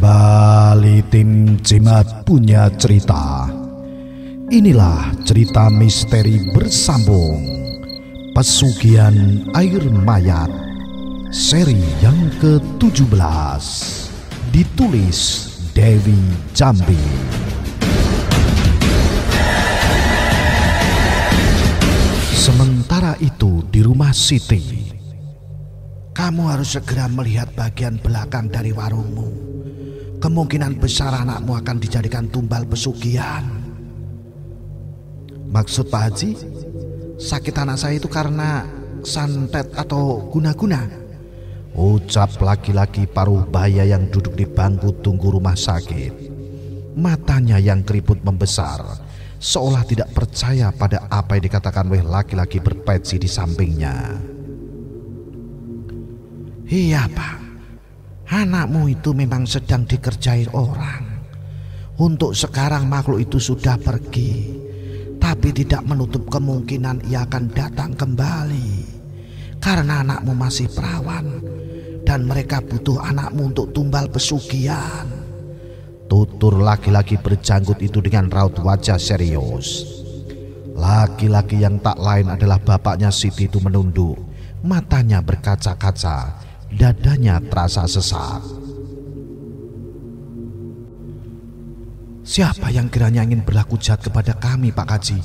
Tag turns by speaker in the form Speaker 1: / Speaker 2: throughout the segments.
Speaker 1: Kembali tim Jimat punya cerita. Inilah cerita misteri bersambung Pesugihan Air Mayat seri yang ke-17, ditulis Dewi Jambi. Sementara itu di rumah Siti.
Speaker 2: Kamu harus segera melihat bagian belakang dari warungmu. Kemungkinan besar anakmu akan dijadikan tumbal pesugihan.
Speaker 1: Maksud Pak Haji, sakit anak saya itu karena santet atau guna-guna? Ucap laki-laki paruh baya yang duduk di bangku tunggu rumah sakit. Matanya yang keriput membesar, seolah tidak percaya pada apa yang dikatakan oleh laki-laki berpeci di sampingnya.
Speaker 2: Iya Pak, anakmu itu memang sedang dikerjain orang. Untuk sekarang makhluk itu sudah pergi, tapi tidak menutup kemungkinan ia akan datang kembali. Karena anakmu masih perawan dan mereka butuh anakmu untuk tumbal pesugihan.
Speaker 1: Tutur laki-laki berjanggut itu dengan raut wajah serius. Laki-laki yang tak lain adalah bapaknya Siti itu menunduk, matanya berkaca-kaca, dadanya terasa sesak.
Speaker 2: Siapa yang kiranya ingin berlaku jahat kepada kami, Pak Kaji?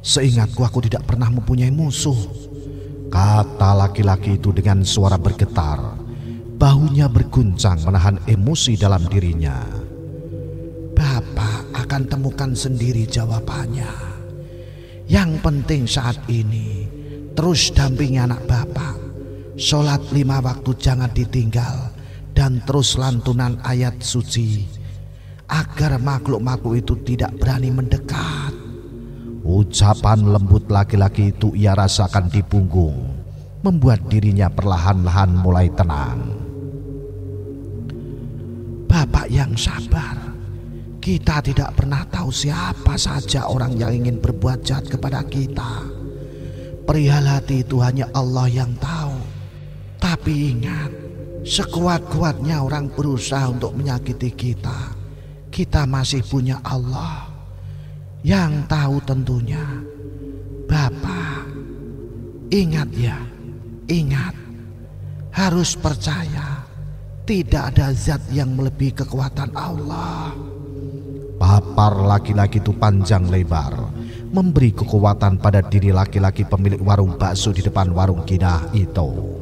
Speaker 2: Seingatku aku tidak pernah mempunyai musuh,
Speaker 1: kata laki-laki itu dengan suara bergetar. Bahunya berguncang menahan emosi dalam dirinya.
Speaker 2: Bapak akan temukan sendiri jawabannya. Yang penting saat ini terus dampingi anak Bapak. Sholat 5 waktu jangan ditinggal, dan terus lantunan ayat suci agar makhluk-makhluk itu tidak berani mendekat.
Speaker 1: Ucapan lembut laki-laki itu ia rasakan di punggung, membuat dirinya perlahan-lahan mulai tenang.
Speaker 2: Bapak yang sabar, kita tidak pernah tahu siapa saja orang yang ingin berbuat jahat kepada kita. Perihal hati itu hanya Allah yang tahu. Tapi ingat, sekuat-kuatnya orang berusaha untuk menyakiti kita, kita masih punya Allah yang tahu tentunya. Bapak, ingat ya, ingat, harus percaya tidak ada zat yang melebihi kekuatan Allah.
Speaker 1: Papar laki-laki itu panjang lebar, memberi kekuatan pada diri laki-laki pemilik warung bakso di depan warung Kinah itu.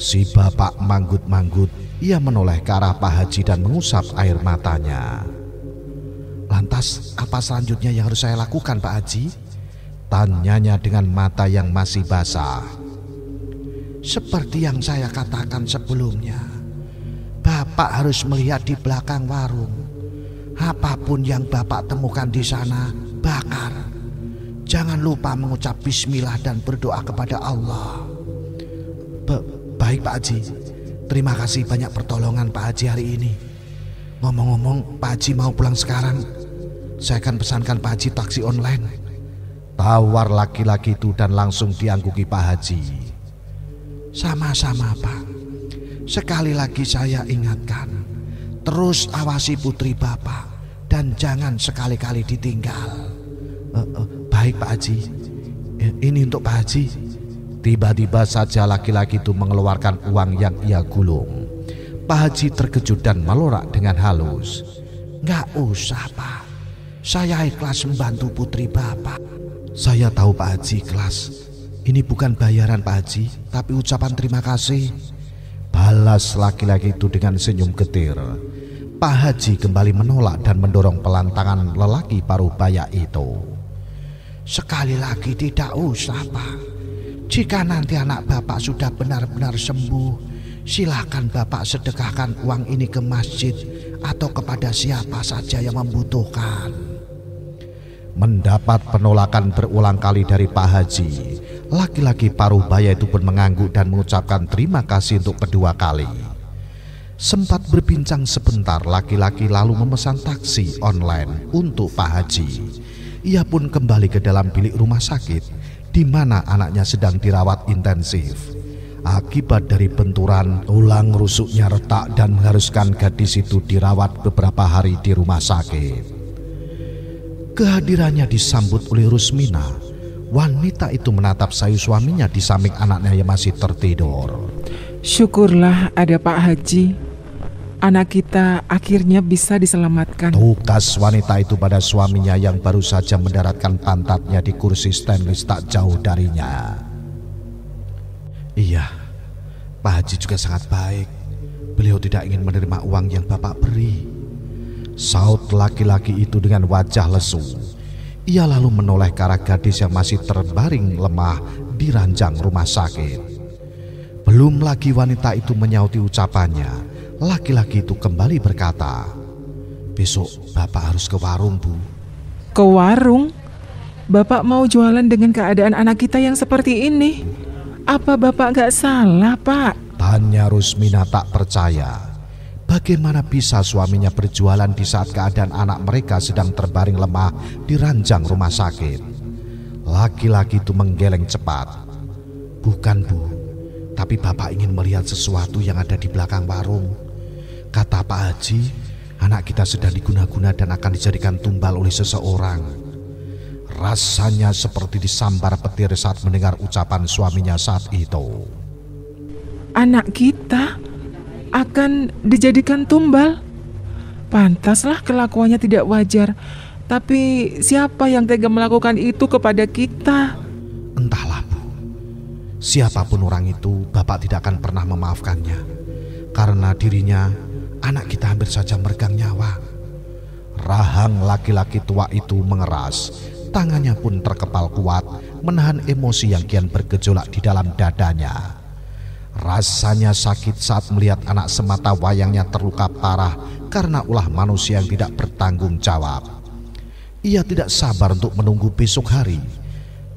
Speaker 1: Si bapak manggut-manggut, ia menoleh ke arah Pak Haji dan mengusap air matanya.
Speaker 2: Lantas apa selanjutnya yang harus saya lakukan, Pak Haji?
Speaker 1: Tanyanya dengan mata yang masih basah.
Speaker 2: Seperti yang saya katakan sebelumnya, Bapak harus melihat di belakang warung. Apapun yang Bapak temukan di sana, bakar. Jangan lupa mengucap bismillah dan berdoa kepada Allah.
Speaker 1: Baik Pak Haji, terima kasih banyak pertolongan Pak Haji hari ini. Ngomong-ngomong, Pak Haji mau pulang sekarang? Saya akan pesankan Pak Haji taksi online. Tawar laki-laki itu dan langsung diangguki Pak Haji.
Speaker 2: Sama-sama Pak. Sekali lagi saya ingatkan, terus awasi putri Bapak dan jangan sekali-kali ditinggal.
Speaker 1: Baik Pak Haji. Ini untuk Pak Haji. Tiba-tiba saja laki-laki itu mengeluarkan uang yang ia gulung. Pak Haji terkejut dan melorak dengan halus.
Speaker 2: Nggak usah Pak, saya ikhlas membantu putri Bapak.
Speaker 1: Saya tahu Pak Haji ikhlas. Ini bukan bayaran Pak Haji, tapi ucapan terima kasih. Balas laki-laki itu dengan senyum getir. Pak Haji kembali menolak dan mendorong pelan tangan lelaki paruh baya itu.
Speaker 2: Sekali lagi tidak usah Pak. Jika nanti anak Bapak sudah benar-benar sembuh, silakan Bapak sedekahkan uang ini ke masjid atau kepada siapa saja yang membutuhkan.
Speaker 1: Mendapat penolakan berulang kali dari Pak Haji, laki-laki paruh baya itu pun mengangguk dan mengucapkan terima kasih untuk kedua kali. Sempat berbincang sebentar, laki-laki lalu memesan taksi online untuk Pak Haji. Ia pun kembali ke dalam bilik rumah sakit di mana anaknya sedang dirawat intensif. Akibat dari benturan, tulang rusuknya retak dan mengharuskan gadis itu dirawat beberapa hari di rumah sakit. Kehadirannya disambut oleh Rusmina. Wanita itu menatap sayu suaminya di samping anaknya yang masih tertidur.
Speaker 3: Syukurlah ada Pak Haji. Anak kita akhirnya bisa diselamatkan.
Speaker 1: Tukas wanita itu pada suaminya yang baru saja mendaratkan pantatnya di kursi stainless tak jauh darinya. Iya, Pak Haji juga sangat baik. Beliau tidak ingin menerima uang yang Bapak beri. Saut laki-laki itu dengan wajah lesu. Ia lalu menoleh ke arah gadis yang masih terbaring lemah di ranjang rumah sakit. Belum lagi wanita itu menyauti ucapannya, laki-laki itu kembali berkata, "Besok Bapak harus ke warung, Bu."
Speaker 3: Ke warung? Bapak mau jualan dengan keadaan anak kita yang seperti ini? Apa Bapak gak salah, Pak?
Speaker 1: Tanya Rusmina tak percaya. Bagaimana bisa suaminya berjualan di saat keadaan anak mereka sedang terbaring lemah di ranjang rumah sakit? Laki-laki itu menggeleng cepat. "Bukan, Bu, tapi Bapak ingin melihat sesuatu yang ada di belakang warung. Kata Pak Haji, anak kita sedang diguna-guna dan akan dijadikan tumbal oleh seseorang." Rasanya seperti disambar petir saat mendengar ucapan suaminya saat itu.
Speaker 3: Anak kita akan dijadikan tumbal? Pantaslah kelakuannya tidak wajar. Tapi siapa yang tega melakukan itu kepada kita?
Speaker 1: Entahlah, Bu. Siapapun orang itu, Bapak tidak akan pernah memaafkannya. Karena dirinya, anak kita hampir saja meregang nyawa. Rahang laki-laki tua itu mengeras. Tangannya pun terkepal kuat, menahan emosi yang kian bergejolak di dalam dadanya. Rasanya sakit saat melihat anak semata wayangnya terluka parah karena ulah manusia yang tidak bertanggung jawab. Ia tidak sabar untuk menunggu besok hari.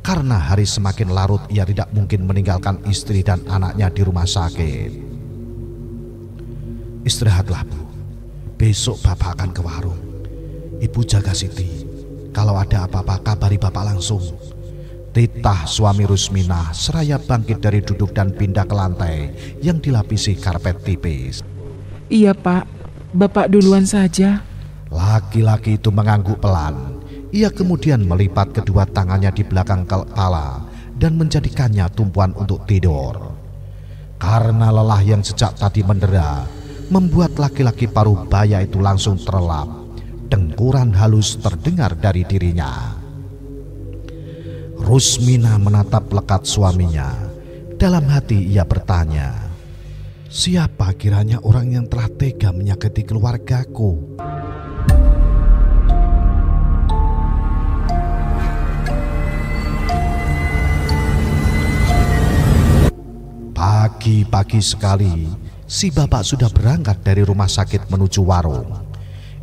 Speaker 1: Karena hari semakin larut, ia tidak mungkin meninggalkan istri dan anaknya di rumah sakit. "Istirahatlah, Bu. Besok Bapak akan ke warung. Ibu jaga Siti. Kalau ada apa-apa kabari Bapak langsung." Titah suami Rusmina seraya bangkit dari duduk dan pindah ke lantai yang dilapisi karpet tipis.
Speaker 3: "Iya, Pak. Bapak duluan saja."
Speaker 1: Laki-laki itu mengangguk pelan. Ia kemudian melipat kedua tangannya di belakang kepala dan menjadikannya tumpuan untuk tidur. Karena lelah yang sejak tadi mendera, membuat laki-laki paruh baya itu langsung terlelap. Dengkuran halus terdengar dari dirinya. Rusmina menatap lekat suaminya. Dalam hati ia bertanya, "Siapa kiranya orang yang telah tega menyakiti keluargaku?" Pagi-pagi sekali, si bapak sudah berangkat dari rumah sakit menuju warung.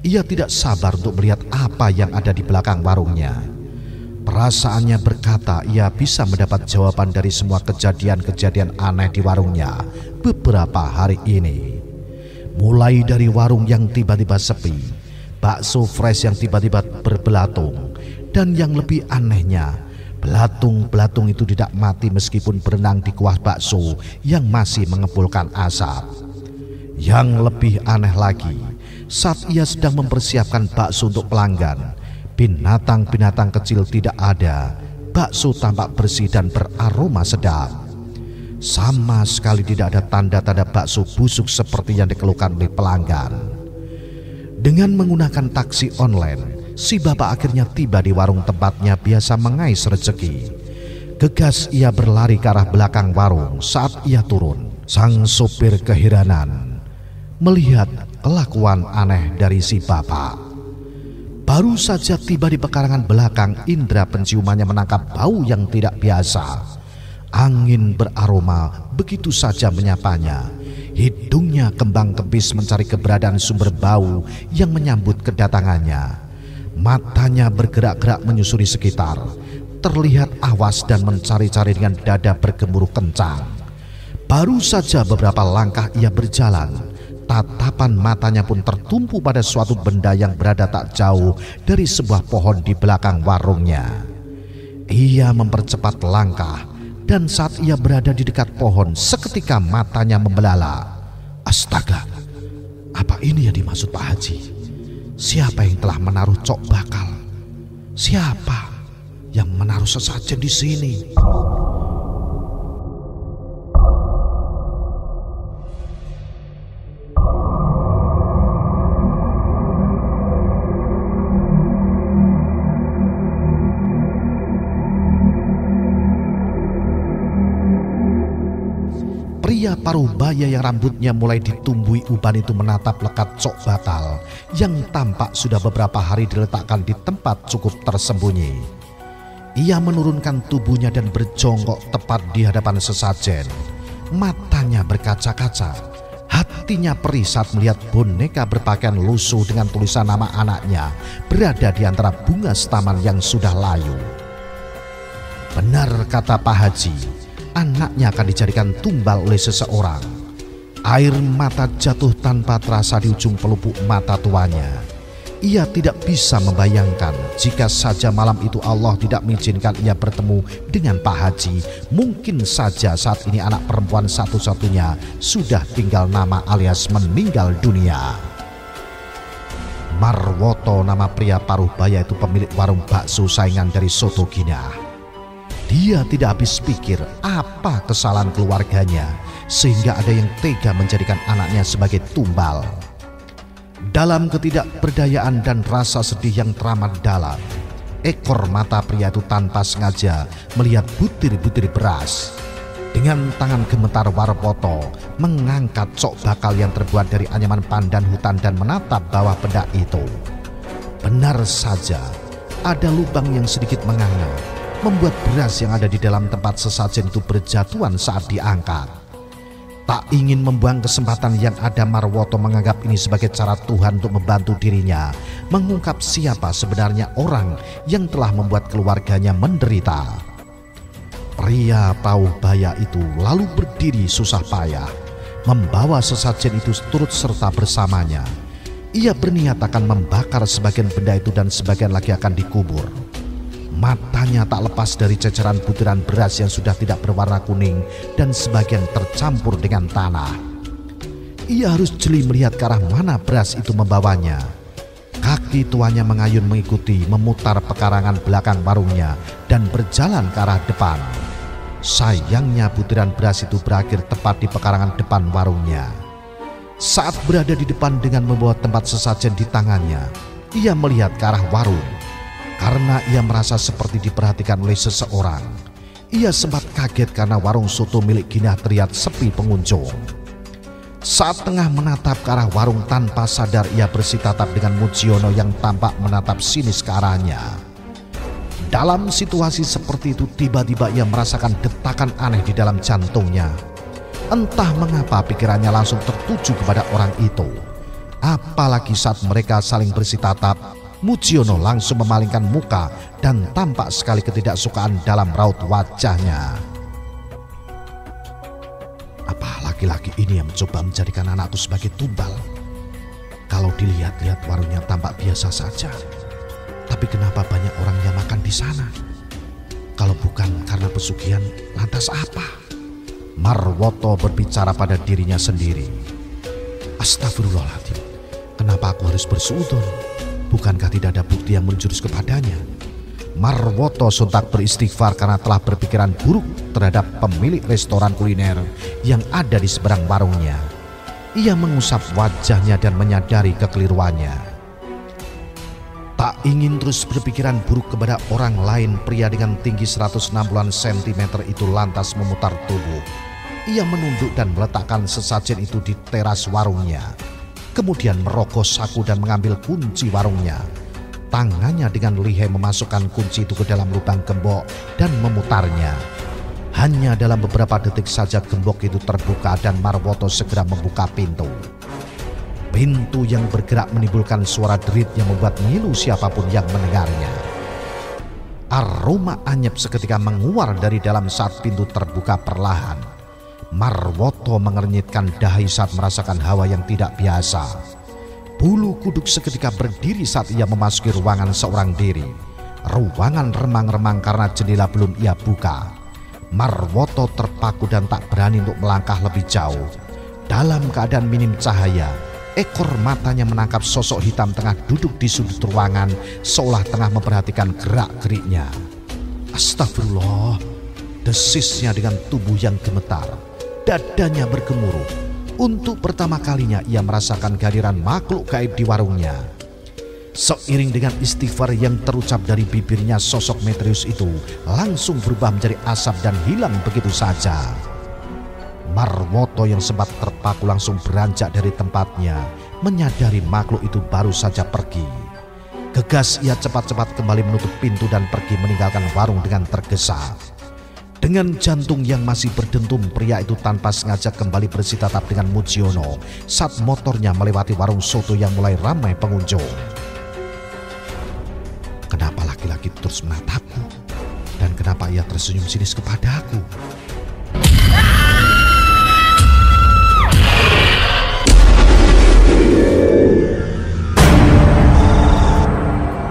Speaker 1: Ia tidak sabar untuk melihat apa yang ada di belakang warungnya. Perasaannya berkata ia bisa mendapat jawaban dari semua kejadian-kejadian aneh di warungnya beberapa hari ini. Mulai dari warung yang tiba-tiba sepi, bakso fresh yang tiba-tiba berbelatung, dan yang lebih anehnya, belatung-belatung itu tidak mati meskipun berenang di kuah bakso yang masih mengepulkan asap. Yang lebih aneh lagi, saat ia sedang mempersiapkan bakso untuk pelanggan, binatang-binatang kecil tidak ada. Bakso tampak bersih dan beraroma sedap. Sama sekali tidak ada tanda-tanda bakso busuk seperti yang dikeluhkan oleh pelanggan. Dengan menggunakan taksi online, si bapak akhirnya tiba di warung tempatnya biasa mengais rezeki. Gegas ia berlari ke arah belakang warung. Saat ia turun, sang sopir keheranan melihat kelakuan aneh dari si bapak. Baru saja tiba di pekarangan belakang, indera penciumannya menangkap bau yang tidak biasa. Angin beraroma begitu saja menyapanya. Hidungnya kembang-kempis mencari keberadaan sumber bau yang menyambut kedatangannya. Matanya bergerak-gerak menyusuri sekitar. Terlihat awas dan mencari-cari dengan dada bergemuruh kencang. Baru saja beberapa langkah ia berjalan, tatapan matanya pun tertumpu pada suatu benda yang berada tak jauh dari sebuah pohon di belakang warungnya. Ia mempercepat langkah Dan saat ia berada di dekat pohon, seketika matanya membelala. Astaga, apa ini yang dimaksud Pak Haji? Siapa yang telah menaruh cok bakal? Siapa yang menaruh sesajen di sini? Pria paruh baya yang rambutnya mulai ditumbuhi uban itu menatap lekat cok bakal yang tampak sudah beberapa hari diletakkan di tempat cukup tersembunyi. Ia menurunkan tubuhnya dan berjongkok tepat di hadapan sesajen. Matanya berkaca-kaca. Hatinya perih saat melihat boneka berpakaian lusuh dengan tulisan nama anaknya berada di antara bunga setaman yang sudah layu. Benar kata Pak Haji, anaknya akan dijadikan tumbal oleh seseorang. Air mata jatuh tanpa terasa di ujung pelupuk mata tuanya. Ia tidak bisa membayangkan jika saja malam itu Allah tidak mengizinkan ia bertemu dengan Pak Haji, mungkin saja saat ini anak perempuan satu-satunya sudah tinggal nama alias meninggal dunia. Marwoto, nama pria paruh baya itu, pemilik warung bakso saingan dari Soto Ginah. Dia tidak habis pikir apa kesalahan keluarganya sehingga ada yang tega menjadikan anaknya sebagai tumbal. Dalam ketidakberdayaan dan rasa sedih yang teramat dalam, ekor mata pria itu tanpa sengaja melihat butir-butir beras. Dengan tangan gemetar Marwoto mengangkat cok bakal yang terbuat dari anyaman pandan hutan dan menatap bawah benda itu. Benar saja, ada lubang yang sedikit menganga, membuat beras yang ada di dalam tempat sesajen itu berjatuhan saat diangkat. Tak ingin membuang kesempatan yang ada, Marwoto menganggap ini sebagai cara Tuhan untuk membantu dirinya mengungkap siapa sebenarnya orang yang telah membuat keluarganya menderita. Pria paruh baya itu lalu berdiri susah payah, membawa sesajen itu turut serta bersamanya. Ia berniat akan membakar sebagian benda itu dan sebagian lagi akan dikubur. Matanya tak lepas dari ceceran butiran beras yang sudah tidak berwarna kuning dan sebagian tercampur dengan tanah. Ia harus jeli melihat ke arah mana beras itu membawanya. Kaki tuanya mengayun mengikuti, memutar pekarangan belakang warungnya dan berjalan ke arah depan. Sayangnya butiran beras itu berakhir tepat di pekarangan depan warungnya. Saat berada di depan dengan membawa tempat sesajen di tangannya, ia melihat ke arah warung. Karena ia merasa seperti diperhatikan oleh seseorang, ia sempat kaget karena warung soto milik Ginah terlihat sepi pengunjung. Saat tengah menatap ke arah warung, tanpa sadar ia bersitatap dengan Mujiono yang tampak menatap sinis ke arahnya. Dalam situasi seperti itu, tiba-tiba ia merasakan detakan aneh di dalam jantungnya. Entah mengapa pikirannya langsung tertuju kepada orang itu. Apalagi saat mereka saling bersitatap, Mujiono langsung memalingkan muka dan tampak sekali ketidaksukaan dalam raut wajahnya. Apa laki-laki ini yang mencoba menjadikan anakku sebagai tumbal? Kalau dilihat-lihat warungnya tampak biasa saja, tapi kenapa banyak orang yang makan di sana? Kalau bukan karena pesugihan, lantas apa? Marwoto berbicara pada dirinya sendiri. Astagfirullahaladzim, kenapa aku harus bersuudzon? Bukankah tidak ada bukti yang menjurus kepadanya? Marwoto sontak beristighfar karena telah berpikiran buruk terhadap pemilik restoran kuliner yang ada di seberang warungnya. Ia mengusap wajahnya dan menyadari kekeliruannya. Tak ingin terus berpikiran buruk kepada orang lain, pria dengan tinggi 160-an cm itu lantas memutar tubuh. Ia menunduk dan meletakkan sesajen itu di teras warungnya. Kemudian merogoh saku dan mengambil kunci warungnya. Tangannya dengan lihai memasukkan kunci itu ke dalam lubang gembok dan memutarnya. Hanya dalam beberapa detik saja gembok itu terbuka dan Marwoto segera membuka pintu. Pintu yang bergerak menimbulkan suara derit yang membuat ngilu siapapun yang mendengarnya. Aroma anyep seketika menguar dari dalam saat pintu terbuka perlahan. Marwoto mengernyitkan dahi saat merasakan hawa yang tidak biasa. Bulu kuduk seketika berdiri saat ia memasuki ruangan seorang diri. Ruangan remang-remang karena jendela belum ia buka. Marwoto terpaku dan tak berani untuk melangkah lebih jauh. Dalam keadaan minim cahaya, ekor matanya menangkap sosok hitam tengah duduk di sudut ruangan seolah tengah memperhatikan gerak-geriknya. Astagfirullah, desisnya dengan tubuh yang gemetar. Dadanya bergemuruh. Untuk pertama kalinya ia merasakan kehadiran makhluk gaib di warungnya. Seiring dengan istighfar yang terucap dari bibirnya, sosok Metrius itu langsung berubah menjadi asap dan hilang begitu saja. Marwoto yang sempat terpaku langsung beranjak dari tempatnya, menyadari makhluk itu baru saja pergi. Gegas ia cepat-cepat kembali menutup pintu dan pergi meninggalkan warung dengan tergesa. Dengan jantung yang masih berdentum, pria itu tanpa sengaja kembali bersitatap dengan Mujiono saat motornya melewati warung soto yang mulai ramai pengunjung. Kenapa laki-laki terus menatapku? Dan kenapa ia tersenyum sinis kepadaku?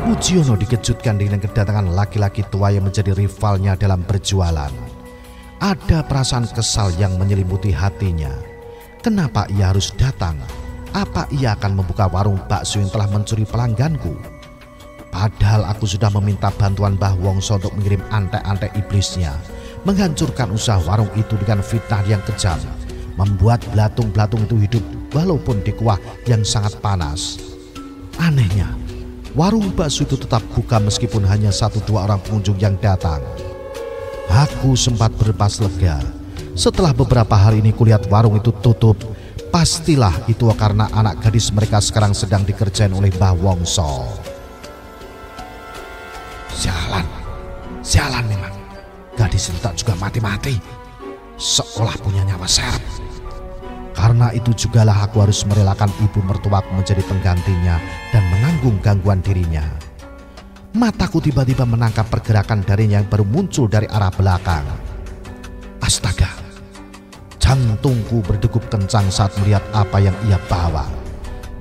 Speaker 1: Mujiono dikejutkan dengan kedatangan laki-laki tua yang menjadi rivalnya dalam berjualan. Ada perasaan kesal yang menyelimuti hatinya. Kenapa ia harus datang? Apa ia akan membuka warung bakso yang telah mencuri pelangganku? Padahal aku sudah meminta bantuan Mbah Wongso untuk mengirim antek-antek iblisnya, menghancurkan usaha warung itu dengan fitnah yang kejam, membuat belatung-belatung itu hidup walaupun di kuah yang sangat panas. Anehnya, warung bakso itu tetap buka meskipun hanya 1-2 orang pengunjung yang datang. Aku sempat berlepas lega. Setelah beberapa hari ini kulihat warung itu tutup. Pastilah itu karena anak gadis mereka sekarang sedang dikerjain oleh Mbah Wongso. Sialan memang. Gadis itu tak juga mati-mati. Seolah punya nyawa seret. Karena itu jugalah aku harus merelakan ibu mertuaku menjadi penggantinya dan menanggung gangguan dirinya. Mataku tiba-tiba menangkap pergerakan darinya yang baru muncul dari arah belakang. Astaga, jantungku berdegup kencang saat melihat apa yang ia bawa.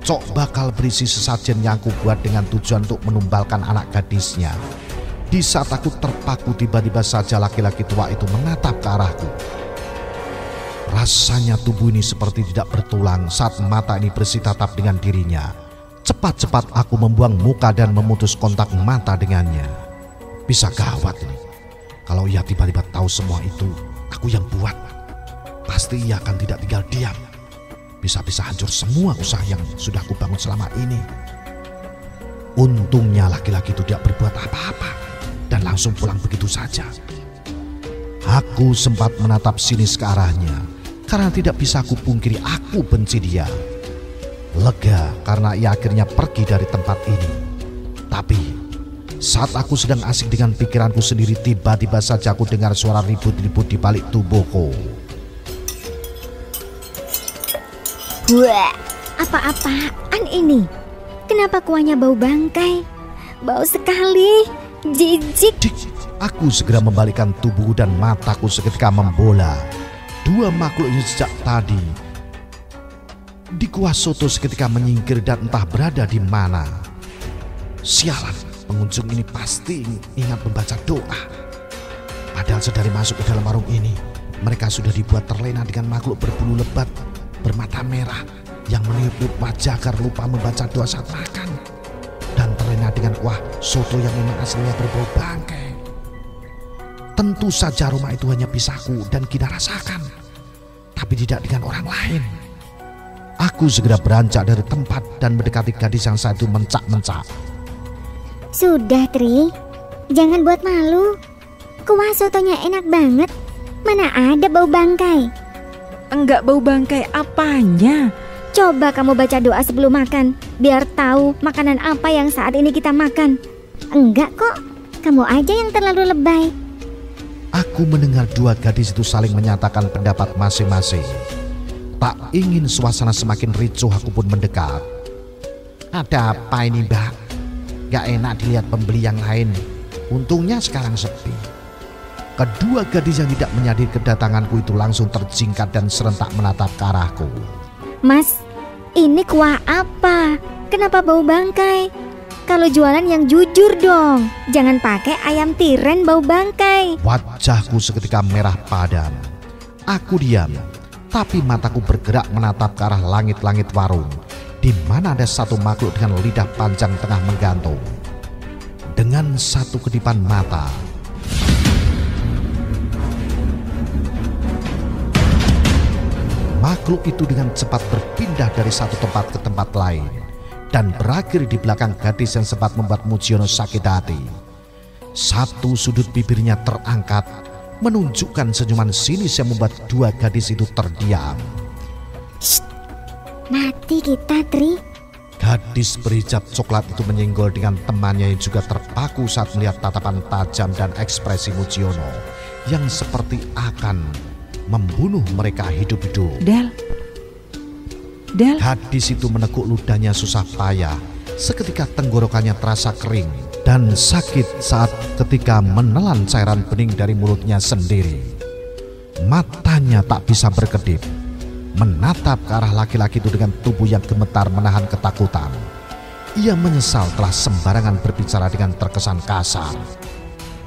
Speaker 1: Cok bakal berisi sesajen yang aku buat dengan tujuan untuk menumbalkan anak gadisnya. Di saat aku terpaku, tiba-tiba saja laki-laki tua itu menatap ke arahku. Rasanya tubuh ini seperti tidak bertulang saat mata ini bersitatap dengan dirinya. Cepat-cepat aku membuang muka dan memutus kontak mata dengannya. Bisa gawat ini. Kalau ia tiba-tiba tahu semua itu aku yang buat, pasti ia akan tidak tinggal diam. Bisa-bisa hancur semua usaha yang sudah aku bangun selama ini. Untungnya laki-laki itu tidak berbuat apa-apa dan langsung pulang begitu saja. Aku sempat menatap sinis ke arahnya karena tidak bisa aku pungkiri aku benci dia. Lega karena ia akhirnya pergi dari tempat ini. Tapi saat aku sedang asik dengan pikiranku sendiri, tiba-tiba saja aku dengar suara ribut-ribut di balik tubuhku.
Speaker 4: Wah, apa-apaan ini? Kenapa kuahnya bau bangkai? Bau sekali, jijik.
Speaker 1: Aku segera membalikkan tubuh dan mataku seketika membola. Dua makhluk ini sejak tadi di kuah soto seketika menyingkir dan entah berada di mana. Sialan, pengunjung ini pasti ingat membaca doa. Padahal sedari masuk ke dalam warung ini, mereka sudah dibuat terlena dengan makhluk berbulu lebat, bermata merah, yang meniup wajah agar lupa membaca doa saat makan. Dan terlena dengan kuah soto yang memang aslinya berbau bangkai. Tentu saja aroma itu hanya bisa aku dan kita rasakan, tapi tidak dengan orang lain. Aku segera beranjak dari tempat dan mendekati gadis yang saat itu mencak-mencak.
Speaker 4: Sudah, Tri. Jangan buat malu. Kuah sotonya enak banget. Mana ada bau bangkai?
Speaker 3: Enggak bau bangkai apanya?
Speaker 4: Coba kamu baca doa sebelum makan, biar tahu makanan apa yang saat ini kita makan. Enggak kok, kamu aja yang terlalu lebay.
Speaker 1: Aku mendengar dua gadis itu saling menyatakan pendapat masing-masing. Tak ingin suasana semakin ricuh, aku pun mendekat. Ada apa ini, Mbak? Gak enak dilihat pembeli yang lain. Untungnya sekarang sepi. Kedua gadis yang tidak menyadari kedatanganku itu langsung terjingkat dan serentak menatap ke arahku.
Speaker 4: Mas, ini kuah apa? Kenapa bau bangkai? Kalau jualan yang jujur dong. Jangan pakai ayam tiren bau bangkai.
Speaker 1: Wajahku seketika merah padam. Aku diam, tapi mataku bergerak menatap ke arah langit-langit warung, di mana ada satu makhluk dengan lidah panjang tengah menggantung. Dengan satu kedipan mata, makhluk itu dengan cepat berpindah dari satu tempat ke tempat lain dan berakhir di belakang gadis yang sempat membuat Mujiono sakit hati. Satu sudut bibirnya terangkat, menunjukkan senyuman sinis yang membuat dua gadis itu terdiam.
Speaker 4: Shh, mati kita, Tri.
Speaker 1: Gadis berhijab coklat itu menyenggol dengan temannya yang juga terpaku saat melihat tatapan tajam dan ekspresi Mujiono yang seperti akan membunuh mereka hidup-hidup.
Speaker 3: Del.
Speaker 1: Gadis itu menekuk ludahnya susah payah. Seketika tenggorokannya terasa kering dan sakit saat ketika menelan cairan bening dari mulutnya sendiri. Matanya tak bisa berkedip, menatap ke arah laki-laki itu dengan tubuh yang gemetar menahan ketakutan. Ia menyesal telah sembarangan berbicara dengan terkesan kasar.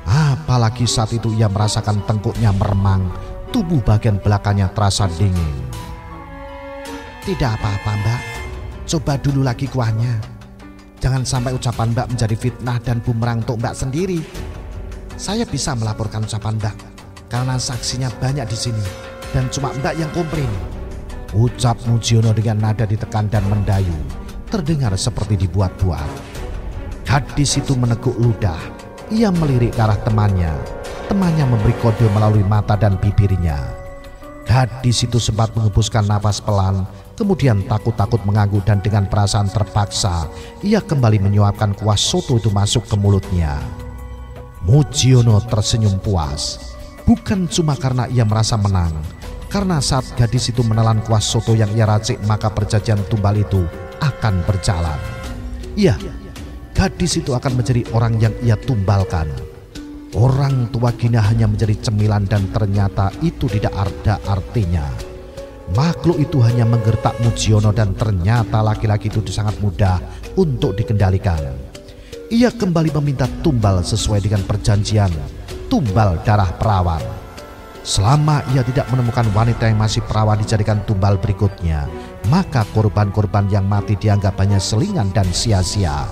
Speaker 1: Apalagi saat itu ia merasakan tengkuknya meremang, tubuh bagian belakangnya terasa dingin. Tidak apa-apa, Mbak. Coba dulu lagi kuahnya. Jangan sampai ucapan Mbak menjadi fitnah dan bumerang untuk Mbak sendiri. Saya bisa melaporkan ucapan Mbak karena saksinya banyak di sini dan cuma Mbak yang komplain. Ucap Mujiono dengan nada ditekan dan mendayu, terdengar seperti dibuat-buat. Gadis itu menekuk ludah. Ia melirik ke arah temannya. Temannya memberi kode melalui mata dan bibirnya. Gadis itu sempat menghembuskan napas pelan, kemudian takut-takut mengangguk dan dengan perasaan terpaksa, ia kembali menyuapkan kuah soto itu masuk ke mulutnya. Mujiono tersenyum puas, bukan cuma karena ia merasa menang, karena saat gadis itu menelan kuah soto yang ia racik maka perjanjian tumbal itu akan berjalan. Iya, gadis itu akan menjadi orang yang ia tumbalkan. Orang tua Gina hanya menjadi cemilan dan ternyata itu tidak ada artinya. Makhluk itu hanya menggertak Mujiono dan ternyata laki-laki itu sangat mudah untuk dikendalikan. Ia kembali meminta tumbal sesuai dengan perjanjian, tumbal darah perawan. Selama ia tidak menemukan wanita yang masih perawan dijadikan tumbal berikutnya, maka korban-korban yang mati dianggap hanya selingan dan sia-sia.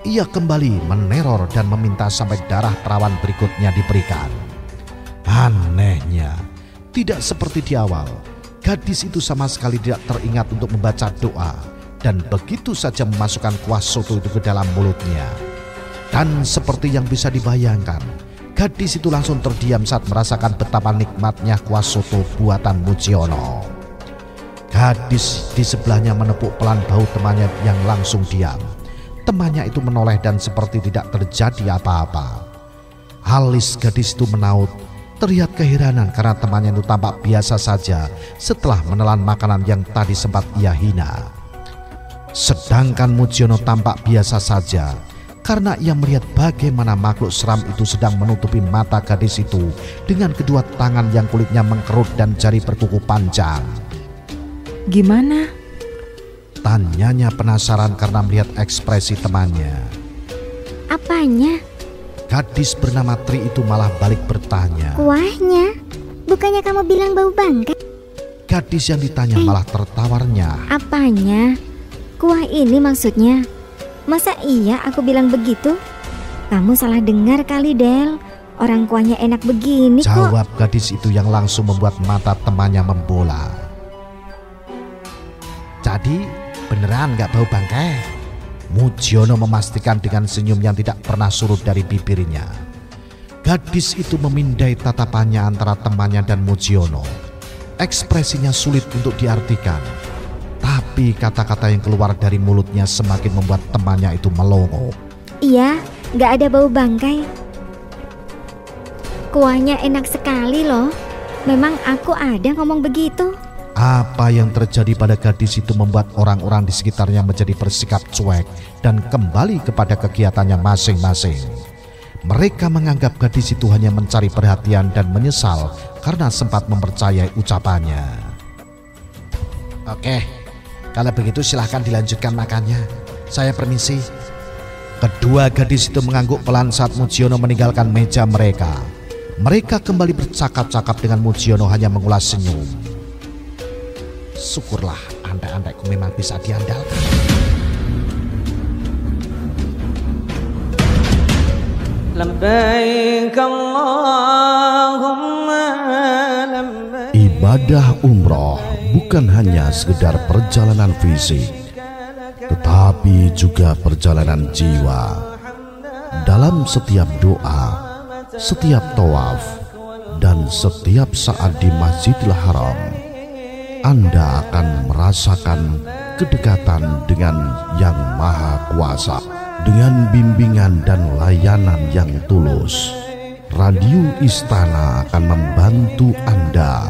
Speaker 1: Ia kembali meneror dan meminta sampai darah perawan berikutnya diberikan. Anehnya, tidak seperti di awal, gadis itu sama sekali tidak teringat untuk membaca doa dan begitu saja memasukkan kuah soto itu ke dalam mulutnya. Dan seperti yang bisa dibayangkan, gadis itu langsung terdiam saat merasakan betapa nikmatnya kuah soto buatan Mujiono. Gadis di sebelahnya menepuk pelan bahu temannya yang langsung diam. Temannya itu menoleh dan seperti tidak terjadi apa-apa. Alis gadis itu menaut, terlihat keheranan karena temannya itu tampak biasa saja setelah menelan makanan yang tadi sempat ia hina. Sedangkan Mujiono tampak biasa saja karena ia melihat bagaimana makhluk seram itu sedang menutupi mata gadis itu dengan kedua tangan yang kulitnya mengkerut dan jari berkuku panjang.
Speaker 3: Gimana?
Speaker 1: Tanyanya penasaran karena melihat ekspresi temannya.
Speaker 4: Apanya?
Speaker 1: Gadis bernama Tri itu malah balik bertanya.
Speaker 4: Kuahnya? Bukannya kamu bilang bau bangkai?
Speaker 1: Gadis yang ditanya malah tertawarnya.
Speaker 4: Apanya? Kuah ini maksudnya? Masa iya aku bilang begitu? Kamu salah dengar kali, Del. Orang kuahnya enak begini kok.
Speaker 1: Jawab gadis itu yang langsung membuat mata temannya membola. Jadi beneran gak bau bangkai? Mujiono memastikan dengan senyum yang tidak pernah surut dari bibirnya. Gadis itu memindai tatapannya antara temannya dan Mujiono. Ekspresinya sulit untuk diartikan, tapi kata-kata yang keluar dari mulutnya semakin membuat temannya itu melongo.
Speaker 4: Iya, gak ada bau bangkai. Kuahnya enak sekali loh. Memang aku ada ngomong begitu.
Speaker 1: Apa yang terjadi pada gadis itu membuat orang-orang di sekitarnya menjadi bersikap cuek dan kembali kepada kegiatannya masing-masing. Mereka menganggap gadis itu hanya mencari perhatian dan menyesal karena sempat mempercayai ucapannya. Oke, kalau begitu silahkan dilanjutkan makannya. Saya permisi. Kedua gadis itu mengangguk pelan saat Mujiono meninggalkan meja mereka. Mereka kembali bercakap-cakap dengan Mujiono hanya mengulas senyum. Syukurlah andai-andaiku memang bisa diandalkan.
Speaker 2: Ibadah umroh bukan hanya sekedar perjalanan fisik, tetapi juga perjalanan jiwa. Dalam setiap doa, setiap tawaf, dan setiap saat di Masjidil Haram, Anda akan merasakan kedekatan dengan Yang Maha Kuasa. Dengan bimbingan dan layanan yang tulus, Radio Istana akan membantu Anda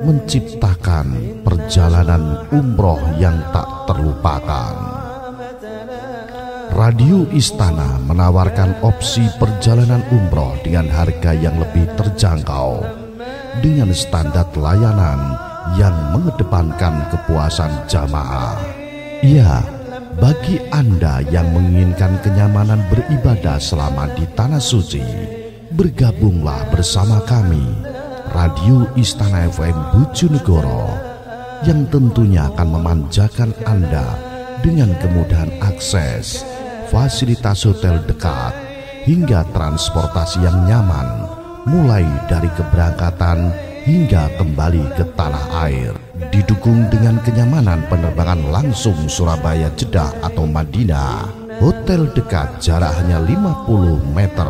Speaker 2: menciptakan perjalanan umroh yang tak terlupakan. Radio Istana menawarkan opsi perjalanan umroh dengan harga yang lebih terjangkau, dengan standar layanan yang mengedepankan kepuasan jamaah. Ya, bagi Anda yang menginginkan kenyamanan beribadah selama di Tanah Suci, bergabunglah bersama kami, Radio Istana FM Bojonegoro, yang tentunya akan memanjakan Anda dengan kemudahan akses, fasilitas hotel dekat, hingga transportasi yang nyaman, mulai dari keberangkatan hingga kembali ke tanah air. Didukung dengan kenyamanan penerbangan langsung Surabaya, Jeddah atau Madinah, hotel dekat jarak hanya 50 meter,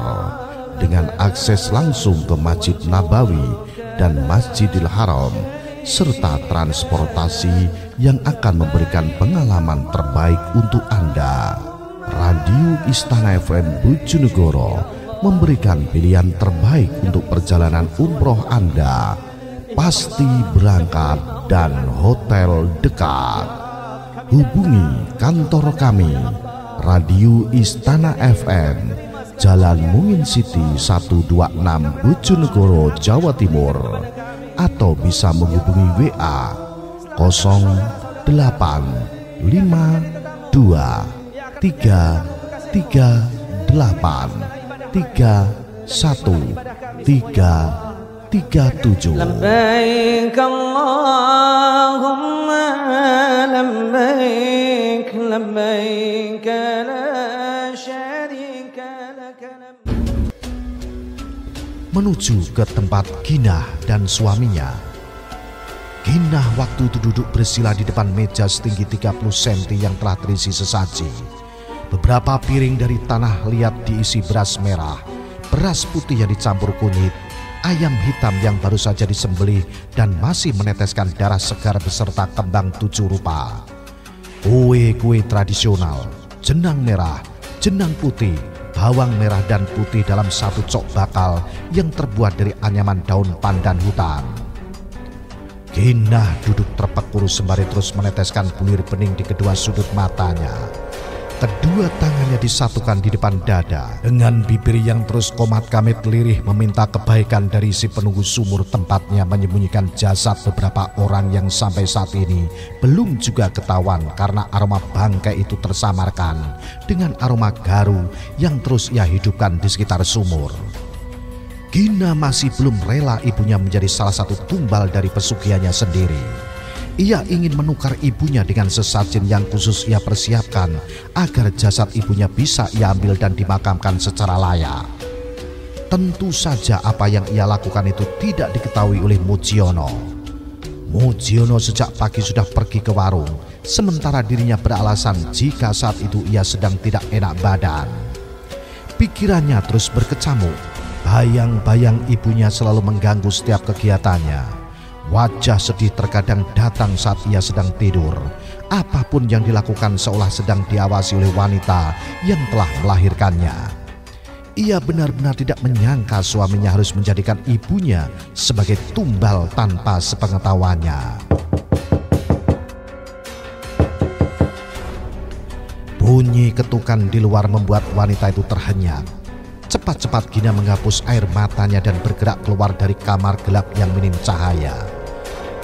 Speaker 2: dengan akses langsung ke Masjid Nabawi dan Masjidil Haram, serta transportasi yang akan memberikan pengalaman terbaik untuk Anda. Radio Istana FM Bojonegoro memberikan pilihan terbaik untuk perjalanan umroh Anda. Pasti berangkat dan hotel dekat. Hubungi kantor kami, Radio Istana FM, Jalan Mungin City 126 Bojonegoro, Jawa Timur, atau bisa menghubungi WA 0852383137.
Speaker 5: Labbaik Allahumma labbaik, labbaik la syarika lak.
Speaker 1: Menuju ke tempat Ginah dan suaminya. Ginah waktu itu duduk bersila di depan meja setinggi 30 cm yang telah terisi sesaji. Beberapa piring dari tanah liat diisi beras merah, beras putih yang dicampur kunyit, ayam hitam yang baru saja disembelih dan masih meneteskan darah segar beserta kembang 7 rupa. Kue-kue tradisional, jenang merah, jenang putih, bawang merah dan putih dalam satu cok bakal yang terbuat dari anyaman daun pandan hutan. Ginah duduk terpekur sembari terus meneteskan bulir bening di kedua sudut matanya. Kedua tangannya disatukan di depan dada. Dengan bibir yang terus komat kamit lirih meminta kebaikan dari si penunggu sumur tempatnya menyembunyikan jasad beberapa orang yang sampai saat ini belum juga ketahuan karena aroma bangkai itu tersamarkan dengan aroma garu yang terus ia hidupkan di sekitar sumur. Ginah masih belum rela ibunya menjadi salah satu tumbal dari pesugihannya sendiri. Ia ingin menukar ibunya dengan sesajen yang khusus ia persiapkan agar jasad ibunya bisa ia ambil dan dimakamkan secara layak. Tentu saja apa yang ia lakukan itu tidak diketahui oleh Mujiono. Mujiono sejak pagi sudah pergi ke warung, sementara dirinya beralasan jika saat itu ia sedang tidak enak badan. Pikirannya terus berkecamuk, bayang-bayang ibunya selalu mengganggu setiap kegiatannya. Wajah sedih terkadang datang saat ia sedang tidur. Apapun yang dilakukan seolah sedang diawasi oleh wanita yang telah melahirkannya. Ia benar-benar tidak menyangka suaminya harus menjadikan ibunya sebagai tumbal tanpa sepengetahuannya. Bunyi ketukan di luar membuat wanita itu terhenyak. Cepat-cepat Ginah menghapus air matanya dan bergerak keluar dari kamar gelap yang minim cahaya.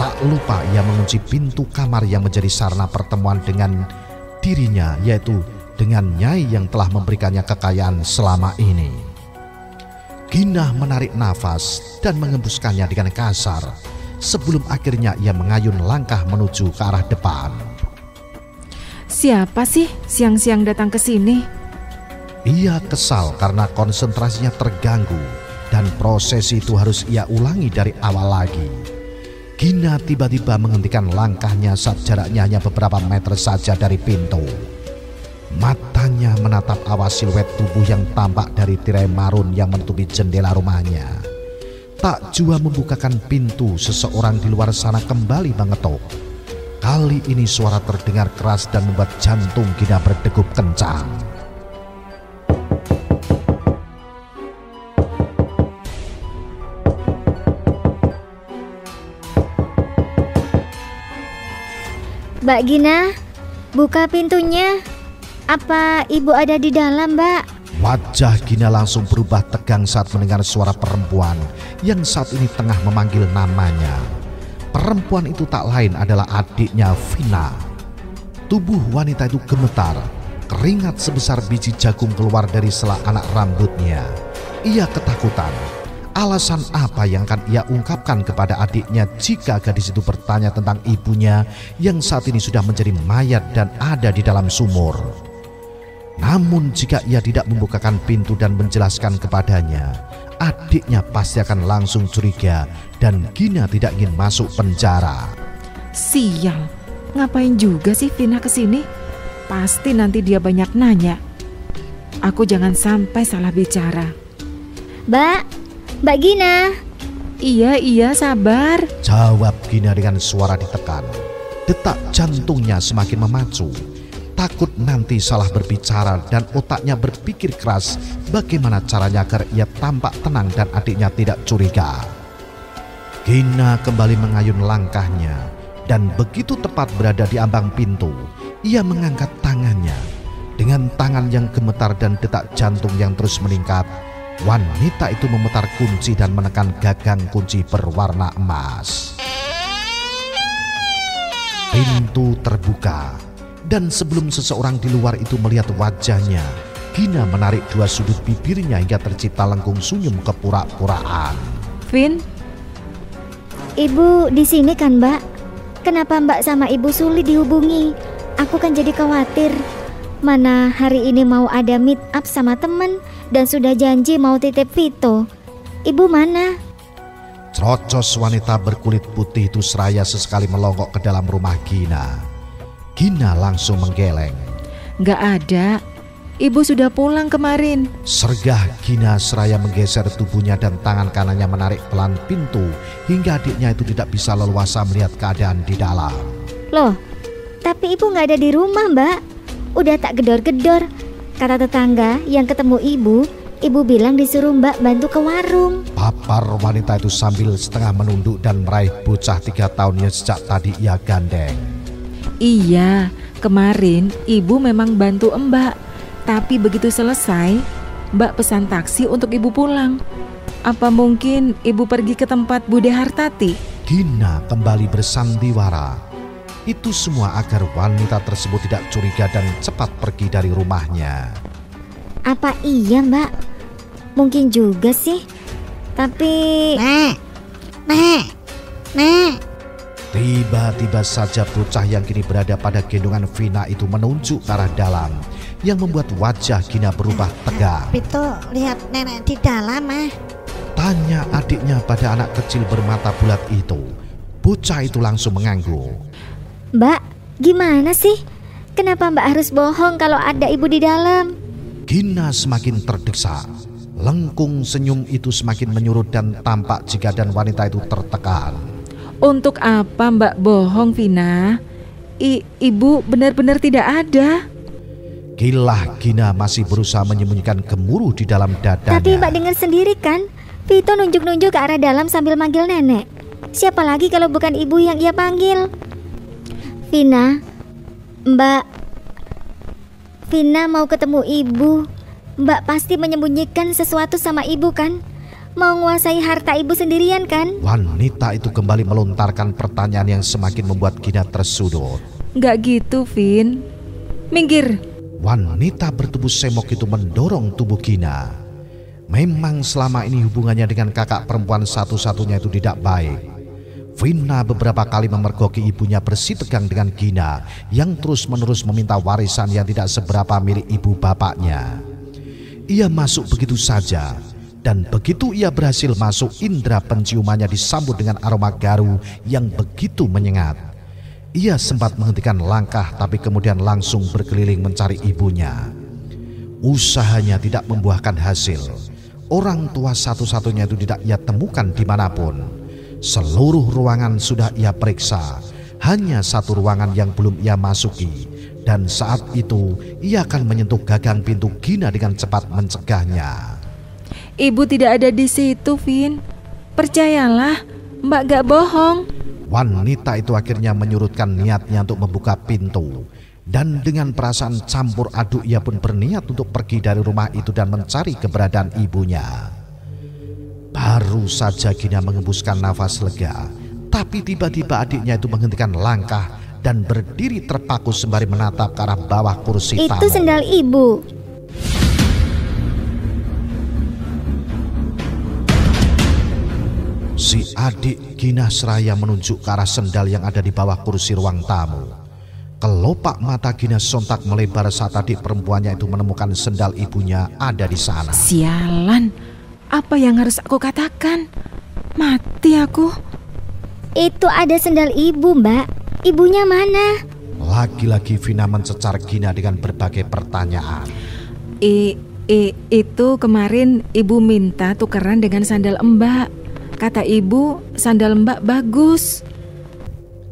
Speaker 1: Tak lupa ia mengunci pintu kamar yang menjadi sarana pertemuan dengan dirinya, yaitu dengan nyai yang telah memberikannya kekayaan selama ini. Gina menarik nafas dan mengembuskannya dengan kasar sebelum akhirnya ia mengayun langkah menuju ke arah depan.
Speaker 3: Siapa sih siang-siang datang ke sini?
Speaker 1: Ia kesal karena konsentrasinya terganggu dan prosesi itu harus ia ulangi dari awal lagi. Gina tiba-tiba menghentikan langkahnya saat jaraknya hanya beberapa meter saja dari pintu. Matanya menatap awas siluet tubuh yang tampak dari tirai marun yang menutupi jendela rumahnya. Tak jua membukakan pintu, seseorang di luar sana kembali mengetuk. Kali ini suara terdengar keras dan membuat jantung Gina berdegup kencang.
Speaker 4: Mbak Gina, buka pintunya. Apa ibu ada di dalam, Mbak?
Speaker 1: Wajah Gina langsung berubah tegang saat mendengar suara perempuan yang saat ini tengah memanggil namanya. Perempuan itu tak lain adalah adiknya Vina. Tubuh wanita itu gemetar, keringat sebesar biji jagung keluar dari sela anak rambutnya. Ia ketakutan. Alasan apa yang akan ia ungkapkan kepada adiknya jika gadis itu bertanya tentang ibunya yang saat ini sudah menjadi mayat dan ada di dalam sumur? Namun jika ia tidak membukakan pintu dan menjelaskan kepadanya, adiknya pasti akan langsung curiga dan Gina tidak ingin masuk penjara.
Speaker 3: Sial, ngapain juga sih Vina kesini? Pasti nanti dia banyak nanya. Aku jangan sampai salah bicara.
Speaker 4: Mbak Gina.
Speaker 3: Iya, sabar.
Speaker 1: Jawab Gina dengan suara ditekan. Detak jantungnya semakin memacu. Takut nanti salah berbicara dan otaknya berpikir keras bagaimana caranya agar ia tampak tenang dan adiknya tidak curiga. Gina kembali mengayun langkahnya dan begitu tepat berada di ambang pintu, ia mengangkat tangannya. Dengan tangan yang gemetar dan detak jantung yang terus meningkat, wanita itu memutar kunci dan menekan gagang kunci berwarna emas. Pintu terbuka dan sebelum seseorang di luar itu melihat wajahnya, Gina menarik dua sudut bibirnya hingga tercipta lengkung senyum kepura-puraan.
Speaker 3: Vin,
Speaker 4: Ibu di sini kan, Mbak? Kenapa Mbak sama Ibu sulit dihubungi? Aku kan jadi khawatir. Mana hari ini mau ada meet up sama temen dan sudah janji mau titip Vito. Ibu mana?
Speaker 1: Cerocos wanita berkulit putih itu seraya sesekali melongok ke dalam rumah Gina. Gina langsung menggeleng.
Speaker 3: nggak ada. Ibu sudah pulang kemarin.
Speaker 1: Sergah Gina seraya menggeser tubuhnya dan tangan kanannya menarik pelan pintu hingga adiknya itu tidak bisa leluasa melihat keadaan di dalam.
Speaker 4: Loh, tapi Ibu nggak ada di rumah, Mbak. Udah tak gedor-gedor. Kata tetangga yang ketemu Ibu bilang disuruh Mbak bantu ke warung.
Speaker 1: Papar wanita itu sambil setengah menunduk dan meraih bocah 3 tahun yang sejak tadi ia gandeng.
Speaker 3: Iya, kemarin Ibu memang bantu Mbak. Tapi begitu selesai, Mbak pesan taksi untuk Ibu pulang. Apa mungkin Ibu pergi ke tempat Bude Hartati?
Speaker 1: Gina kembali bersandiwara. Itu semua agar wanita tersebut tidak curiga dan cepat pergi dari rumahnya.
Speaker 4: Apa iya, Mbak? Mungkin juga sih. Tapi... Nek.
Speaker 1: Tiba-tiba saja bocah yang kini berada pada gendongan Vina itu menunjuk ke arah dalam, yang membuat wajah Gina berubah tegang.
Speaker 6: Vito, lihat nenek di dalam,
Speaker 1: Tanya adiknya pada anak kecil bermata bulat itu. Bocah itu langsung mengangguk.
Speaker 4: Mbak, gimana sih? Kenapa Mbak harus bohong kalau ada Ibu di dalam?
Speaker 1: Gina semakin terdesak. Lengkung senyum itu semakin menyurut dan tampak jika dan wanita itu tertekan.
Speaker 3: Untuk apa Mbak bohong, Vina? Ibu benar-benar tidak ada.
Speaker 1: Gilah Gina masih berusaha menyembunyikan gemuruh di dalam dadanya.
Speaker 4: Tapi Mbak dengar sendiri kan? Vito nunjuk-nunjuk ke arah dalam sambil manggil nenek. Siapa lagi kalau bukan Ibu yang ia panggil? Vina, Mbak. Vina mau ketemu Ibu. Mbak pasti menyembunyikan sesuatu sama Ibu kan? Mau menguasai harta Ibu sendirian kan?
Speaker 1: Wanita itu kembali melontarkan pertanyaan yang semakin membuat Gina tersudut.
Speaker 3: Nggak gitu, Vin. Minggir.
Speaker 1: Wanita bertubuh semok itu mendorong tubuh Gina. Memang selama ini hubungannya dengan kakak perempuan satu-satunya itu tidak baik. Vina beberapa kali memergoki ibunya bersitegang dengan Gina yang terus-menerus meminta warisan yang tidak seberapa milik ibu bapaknya. Ia masuk begitu saja, dan begitu ia berhasil masuk, indera penciumannya disambut dengan aroma garu yang begitu menyengat. Ia sempat menghentikan langkah tapi kemudian langsung berkeliling mencari ibunya. Usahanya tidak membuahkan hasil. Orang tua satu-satunya itu tidak ia temukan dimanapun. Seluruh ruangan sudah ia periksa. Hanya satu ruangan yang belum ia masuki. Dan saat itu ia akan menyentuh gagang pintu Gina dengan cepat mencegahnya.
Speaker 3: Ibu tidak ada di situ, Vin. Percayalah, Mbak gak bohong.
Speaker 1: Wanita itu akhirnya menyurutkan niatnya untuk membuka pintu. Dan dengan perasaan campur aduk ia pun berniat untuk pergi dari rumah itu dan mencari keberadaan ibunya. Baru saja Gina mengembuskan nafas lega, tapi tiba-tiba adiknya itu menghentikan langkah dan berdiri terpaku sembari menatap ke arah bawah kursi tamu.
Speaker 4: Itu sendal ibu.
Speaker 1: Si adik Gina seraya menunjuk ke arah sendal yang ada di bawah kursi ruang tamu. Kelopak mata Gina sontak melebar saat adik perempuannya itu menemukan sendal ibunya ada di sana.
Speaker 3: Sialan, apa yang harus aku katakan? Mati aku.
Speaker 4: Itu ada sendal ibu, Mbak. Ibunya mana?
Speaker 1: Lagi-lagi Vina mencecar Gina dengan berbagai pertanyaan.
Speaker 3: Itu kemarin ibu minta tukeran dengan sandal Mbak. Kata ibu, sandal Mbak bagus.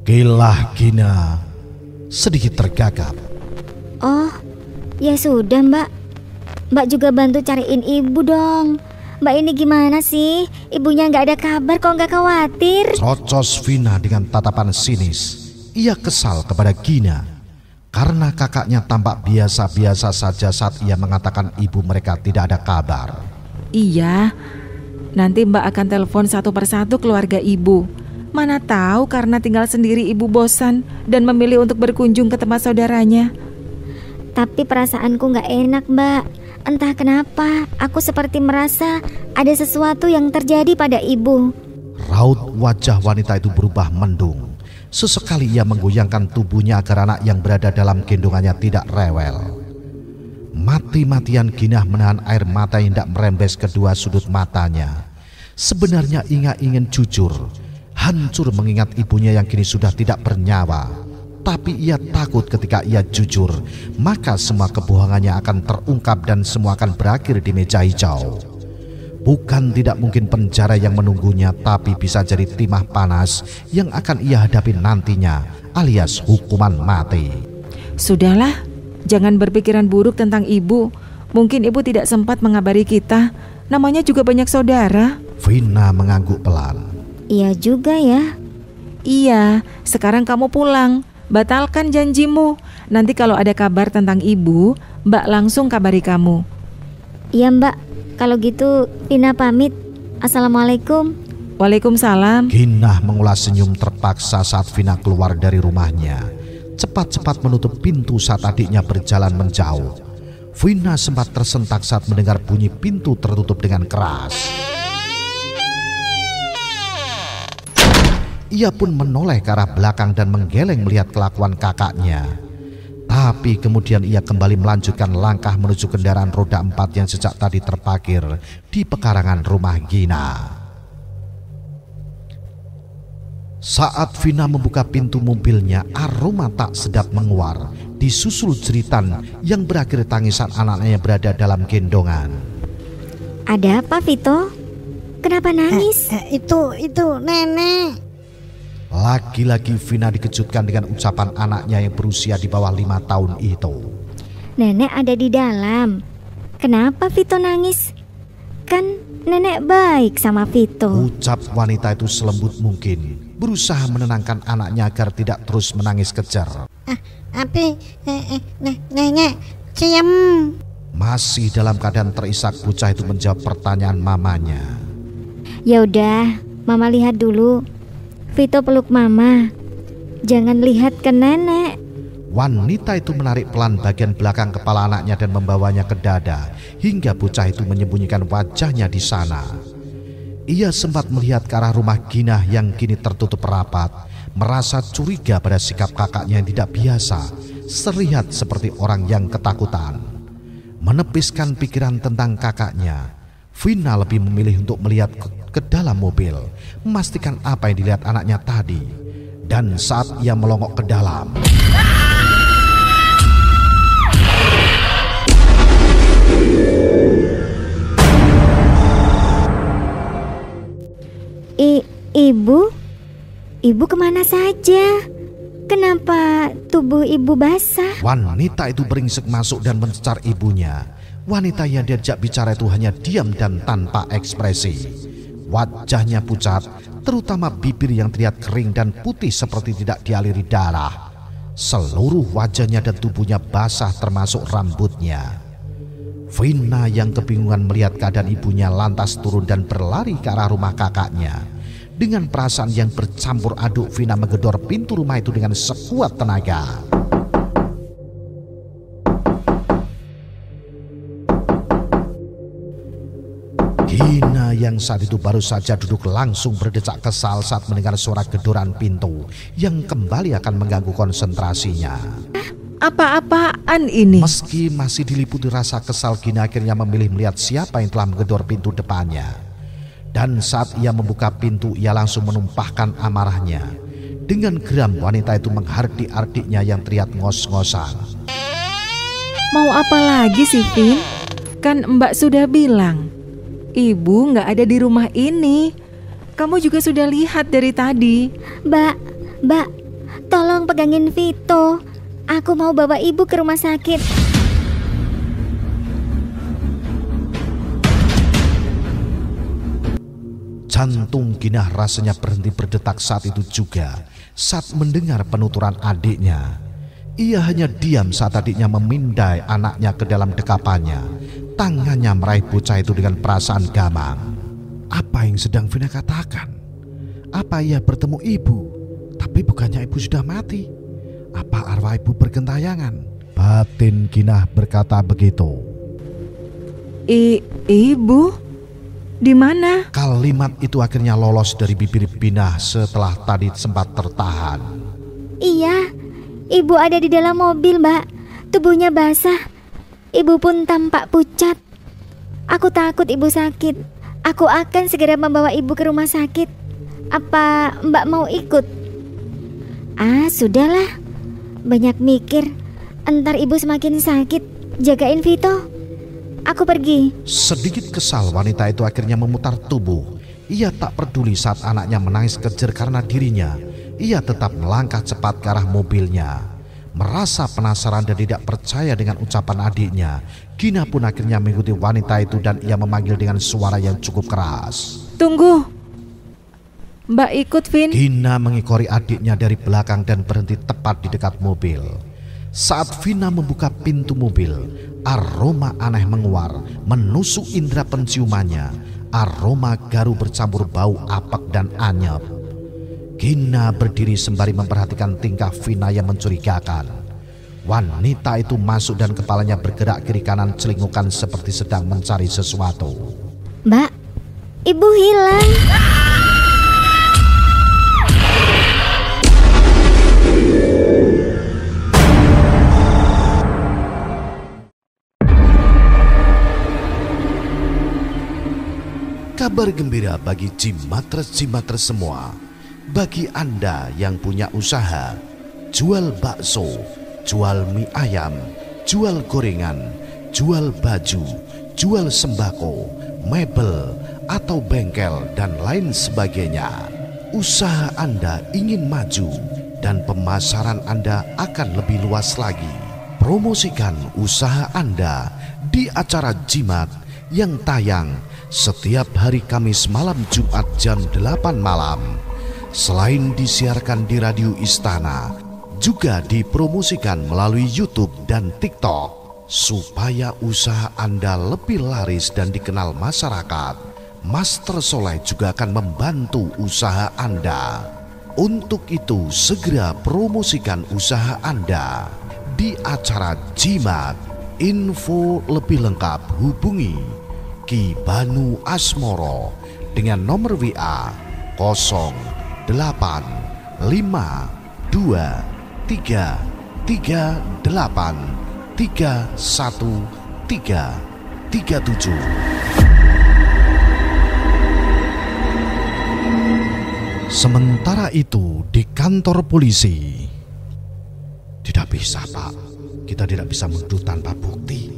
Speaker 1: Gilah Gina sedikit tergagap.
Speaker 4: Oh, ya sudah Mbak. Mbak juga bantu cariin ibu dong. Mbak ini gimana sih? Ibunya nggak ada kabar, kok nggak khawatir?
Speaker 1: Cocos Vina dengan tatapan sinis. Ia kesal kepada Gina karena kakaknya tampak biasa-biasa saja saat ia mengatakan ibu mereka tidak ada kabar.
Speaker 3: Iya, nanti Mbak akan telepon satu persatu keluarga ibu. Mana tahu karena tinggal sendiri ibu bosan dan memilih untuk berkunjung ke tempat saudaranya.
Speaker 4: Tapi perasaanku nggak enak, Mbak. Entah kenapa, aku seperti merasa ada sesuatu yang terjadi pada ibu.
Speaker 1: Raut wajah wanita itu berubah mendung. Sesekali ia menggoyangkan tubuhnya agar anak yang berada dalam gendongannya tidak rewel. Mati-matian Gina menahan air mata yang tidak merembes kedua sudut matanya. Sebenarnya ia ingin jujur, hancur mengingat ibunya yang kini sudah tidak bernyawa. Tapi ia takut ketika ia jujur, maka semua kebohongannya akan terungkap dan semua akan berakhir di meja hijau. Bukan tidak mungkin penjara yang menunggunya, tapi bisa jadi timah panas yang akan ia hadapi nantinya, alias hukuman mati.
Speaker 3: Sudahlah, jangan berpikiran buruk tentang ibu. Mungkin ibu tidak sempat mengabari kita. Namanya juga banyak saudara.
Speaker 1: Vina mengangguk pelan.
Speaker 4: Iya juga ya.
Speaker 3: Iya, sekarang kamu pulang. Batalkan janjimu. Nanti kalau ada kabar tentang ibu, Mbak langsung kabari kamu.
Speaker 4: Iya Mbak, kalau gitu Vina pamit. Assalamualaikum.
Speaker 3: Waalaikumsalam.
Speaker 1: Gina mengulas senyum terpaksa saat Vina keluar dari rumahnya. Cepat-cepat menutup pintu saat adiknya berjalan menjauh. Vina sempat tersentak saat mendengar bunyi pintu tertutup dengan keras. Ia pun menoleh ke arah belakang dan menggeleng melihat kelakuan kakaknya. Tapi kemudian ia kembali melanjutkan langkah menuju kendaraan roda 4 yang sejak tadi terparkir di pekarangan rumah Gina. Saat Vina membuka pintu mobilnya, aroma tak sedap menguar, disusul jeritan yang berakhir tangisan anaknya yang berada dalam gendongan.
Speaker 4: Ada apa Vito? Kenapa nangis?
Speaker 6: Itu nenek.
Speaker 1: Lagi-lagi Vina dikejutkan dengan ucapan anaknya yang berusia di bawah 5 tahun itu.
Speaker 4: Nenek ada di dalam. Kenapa Vito nangis? Kan nenek baik sama Vito.
Speaker 1: Ucap wanita itu selembut mungkin, berusaha menenangkan anaknya agar tidak terus menangis kejar.
Speaker 6: Nenek, cium.
Speaker 1: Masih dalam keadaan terisak, bocah itu menjawab pertanyaan mamanya.
Speaker 4: Ya udah, Mama lihat dulu. Vito peluk Mama. Jangan lihat ke nenek.
Speaker 1: Wanita itu menarik pelan bagian belakang kepala anaknya dan membawanya ke dada hingga bocah itu menyembunyikan wajahnya di sana. Ia sempat melihat ke arah rumah Ginah yang kini tertutup rapat, merasa curiga pada sikap kakaknya yang tidak biasa, terlihat seperti orang yang ketakutan. Menepiskan pikiran tentang kakaknya, Vina lebih memilih untuk melihat ke dalam mobil, memastikan apa yang dilihat anaknya tadi. Dan saat ia melongok ke dalam,
Speaker 4: Ibu kemana saja? Kenapa tubuh ibu basah?
Speaker 1: wanita itu beringsek masuk dan mencecar ibunya. Wanita yang diajak bicara itu hanya diam dan tanpa ekspresi. Wajahnya pucat, terutama bibir yang terlihat kering dan putih seperti tidak dialiri darah. Seluruh wajahnya dan tubuhnya basah termasuk rambutnya. Vina yang kebingungan melihat keadaan ibunya lantas turun dan berlari ke arah rumah kakaknya. Dengan perasaan yang bercampur aduk, Vina menggedor pintu rumah itu dengan sekuat tenaga. Gina yang saat itu baru saja duduk langsung berdecak kesal saat mendengar suara gedoran pintu yang kembali akan mengganggu konsentrasinya.
Speaker 3: Apa-apaan ini?
Speaker 1: Meski masih diliputi rasa kesal, Gina akhirnya memilih melihat siapa yang telah menggedor pintu depannya. Dan saat ia membuka pintu, ia langsung menumpahkan amarahnya. Dengan geram, wanita itu menghardik adiknya yang terlihat ngos-ngosan.
Speaker 3: Mau apa lagi sih, Vin? Kan Mbak sudah bilang, Ibu nggak ada di rumah ini. Kamu juga sudah lihat dari tadi.
Speaker 4: Mbak, tolong pegangin Vito. Aku mau bawa ibu ke rumah sakit.
Speaker 1: Jantung Ginah rasanya berhenti berdetak saat itu juga, saat mendengar penuturan adiknya. Ia hanya diam saat adiknya memindai anaknya ke dalam dekapannya. Tangannya meraih bocah itu dengan perasaan gamang. Apa yang sedang Vina katakan? Apa ia bertemu ibu? Tapi bukannya ibu sudah mati? Apa arwah ibu bergentayangan? Batin Ginah berkata begitu.
Speaker 3: Ibu? Di mana?
Speaker 1: Kalimat itu akhirnya lolos dari bibir Vina setelah tadi sempat tertahan.
Speaker 4: Iya, ibu ada di dalam mobil, Mbak. Tubuhnya basah. Ibu pun tampak pucat. Aku takut ibu sakit. Aku akan segera membawa ibu ke rumah sakit. Apa Mbak mau ikut? Sudahlah. Banyak mikir. Entar ibu semakin sakit. Jagain Vito. Aku pergi.
Speaker 1: Sedikit kesal, wanita itu akhirnya memutar tubuh. Ia tak peduli saat anaknya menangis kejer karena dirinya. Ia tetap melangkah cepat ke arah mobilnya. Merasa penasaran dan tidak percaya dengan ucapan adiknya, Gina pun akhirnya mengikuti wanita itu dan ia memanggil dengan suara yang cukup keras.
Speaker 3: Tunggu. Mbak ikut, Vin.
Speaker 1: Gina mengikori adiknya dari belakang dan berhenti tepat di dekat mobil. Saat Vina membuka pintu mobil, aroma aneh menguar, menusuk indera penciumannya. Aroma garu bercampur bau apek dan anyep. Gina berdiri sembari memperhatikan tingkah Vina yang mencurigakan. Wanita itu masuk dan kepalanya bergerak kiri kanan celingukan seperti sedang mencari sesuatu.
Speaker 4: Mbak, ibu hilang.
Speaker 1: Kabar gembira bagi Jimatres-Jimatres semua. Bagi Anda yang punya usaha, jual bakso, jual mie ayam, jual gorengan, jual baju, jual sembako, mebel, atau bengkel, dan lain sebagainya. Usaha Anda ingin maju dan pemasaran Anda akan lebih luas lagi. Promosikan usaha Anda di acara Jimat yang tayang setiap hari Kamis malam Jumat jam 8 malam. Selain disiarkan di Radio Istana, juga dipromosikan melalui YouTube dan TikTok. Supaya usaha Anda lebih laris dan dikenal masyarakat, Master Soleh juga akan membantu usaha Anda. Untuk itu segera promosikan usaha Anda di acara Jimat. Info lebih lengkap hubungi Ki Banu Asmoro dengan nomor WA 0852383137. Sementara itu di kantor polisi, tidak bisa Pak, kita tidak bisa menuduh tanpa bukti.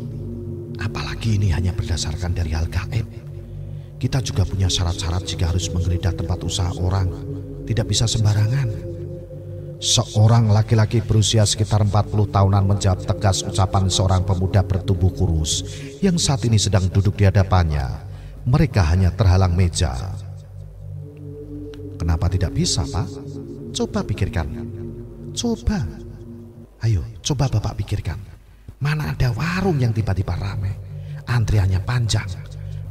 Speaker 1: Apalagi ini hanya berdasarkan dari hal gaib. Kita juga punya syarat-syarat jika harus menggeledah tempat usaha orang. Tidak bisa sembarangan. Seorang laki-laki berusia sekitar 40 tahunan menjawab tegas ucapan seorang pemuda bertubuh kurus yang saat ini sedang duduk di hadapannya. Mereka hanya terhalang meja. Kenapa tidak bisa, Pak? Coba pikirkan. Coba. Ayo, coba Bapak pikirkan. Mana ada warung yang tiba-tiba ramai, antriannya panjang.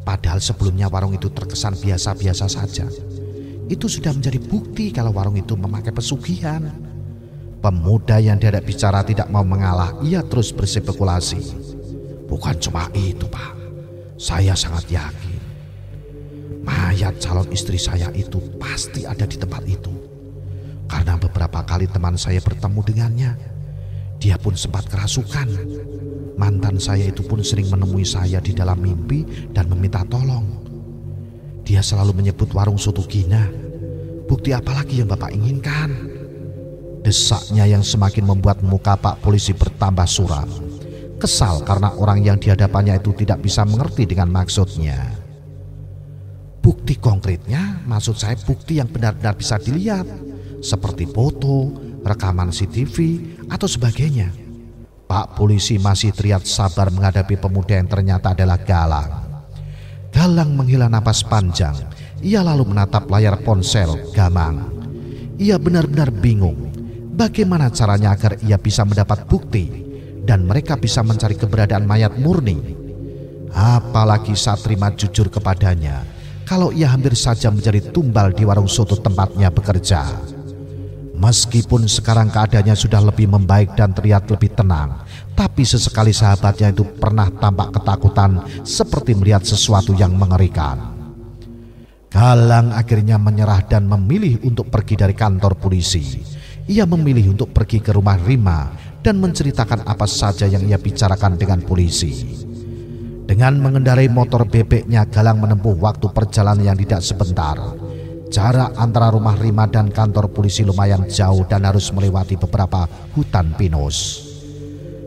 Speaker 1: Padahal sebelumnya warung itu terkesan biasa-biasa saja. Itu sudah menjadi bukti kalau warung itu memakai pesugihan. Pemuda yang diajak bicara tidak mau mengalah, ia terus berspekulasi. Bukan cuma itu, Pak. Saya sangat yakin mayat calon istri saya itu pasti ada di tempat itu. Karena beberapa kali teman saya bertemu dengannya. Dia pun sempat kerasukan. Mantan saya itu pun sering menemui saya di dalam mimpi dan meminta tolong. Dia selalu menyebut warung soto Gina. Bukti apa lagi yang Bapak inginkan? Desaknya yang semakin membuat muka Pak Polisi bertambah suram. Kesal karena orang yang di hadapannya itu tidak bisa mengerti dengan maksudnya. Bukti konkretnya, maksud saya bukti yang benar-benar bisa dilihat. Seperti foto, rekaman CCTV, atau sebagainya. Pak Polisi masih terlihat sabar menghadapi pemuda yang ternyata adalah Galang. Galang menghela napas panjang. Ia lalu menatap layar ponsel Gamang. Ia benar-benar bingung. Bagaimana caranya agar ia bisa mendapat bukti dan mereka bisa mencari keberadaan mayat murni. Apalagi saat terima jujur kepadanya kalau ia hampir saja menjadi tumbal di warung soto tempatnya bekerja. Meskipun sekarang keadaannya sudah lebih membaik dan terlihat lebih tenang, tapi sesekali sahabatnya itu pernah tampak ketakutan seperti melihat sesuatu yang mengerikan. Galang akhirnya menyerah dan memilih untuk pergi dari kantor polisi. Ia memilih untuk pergi ke rumah Rima dan menceritakan apa saja yang ia bicarakan dengan polisi. Dengan mengendarai motor bebeknya, Galang menempuh waktu perjalanan yang tidak sebentar. Jarak antara rumah Rima dan kantor polisi lumayan jauh dan harus melewati beberapa hutan pinus.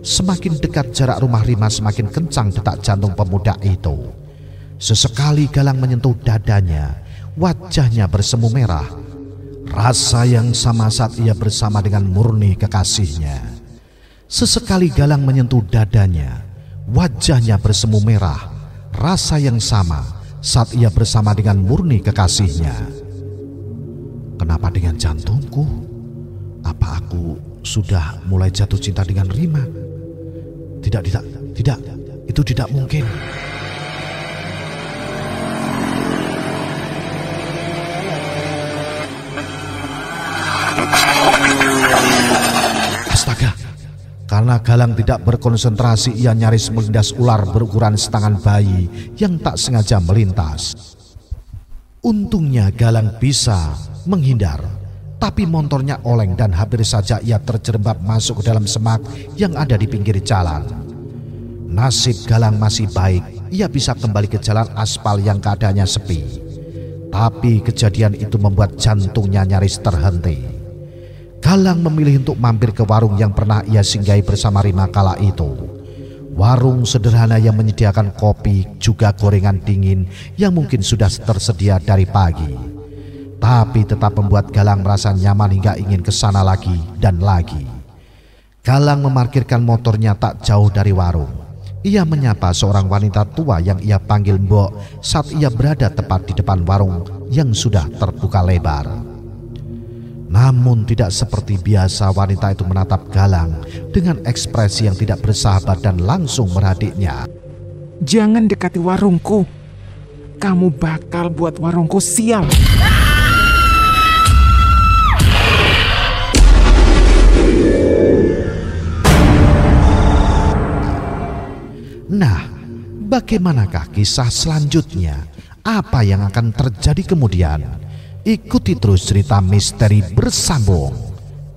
Speaker 1: Semakin dekat jarak rumah Rima, semakin kencang detak jantung pemuda itu. Sesekali Galang menyentuh dadanya, wajahnya bersemu merah. Rasa yang sama saat ia bersama dengan murni kekasihnya. Sesekali Galang menyentuh dadanya, wajahnya bersemu merah. Rasa yang sama saat ia bersama dengan murni kekasihnya. Kenapa dengan jantungku? Apa aku sudah mulai jatuh cinta dengan Rima? Tidak, itu tidak mungkin. Astaga, karena Galang tidak berkonsentrasi, ia nyaris melindas ular berukuran setangan bayi yang tak sengaja melintas. Untungnya Galang bisa menghindar, tapi motornya oleng dan hampir saja ia terjerembab masuk ke dalam semak yang ada di pinggir jalan. Nasib Galang masih baik, ia bisa kembali ke jalan aspal yang keadaannya sepi. Tapi kejadian itu membuat jantungnya nyaris terhenti. Galang memilih untuk mampir ke warung yang pernah ia singgahi bersama Rima kala itu. Warung sederhana yang menyediakan kopi juga gorengan dingin yang mungkin sudah tersedia dari pagi. Tapi tetap membuat Galang merasa nyaman hingga ingin ke sana lagi dan lagi. Galang memarkirkan motornya tak jauh dari warung. Ia menyapa seorang wanita tua yang ia panggil Mbok saat ia berada tepat di depan warung yang sudah terbuka lebar. Namun tidak seperti biasa, wanita itu menatap Galang dengan ekspresi yang tidak bersahabat dan langsung merhadiknya.
Speaker 7: Jangan dekati warungku. Kamu bakal buat warungku sial.
Speaker 1: Bagaimanakah kisah selanjutnya? Apa yang akan terjadi kemudian? Ikuti terus cerita misteri bersambung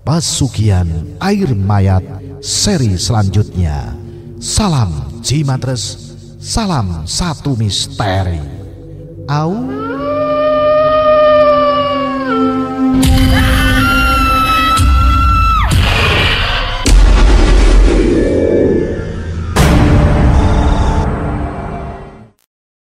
Speaker 1: Pesugihan Air Mayat seri selanjutnya. Salam Jimatres, salam satu misteri. Au.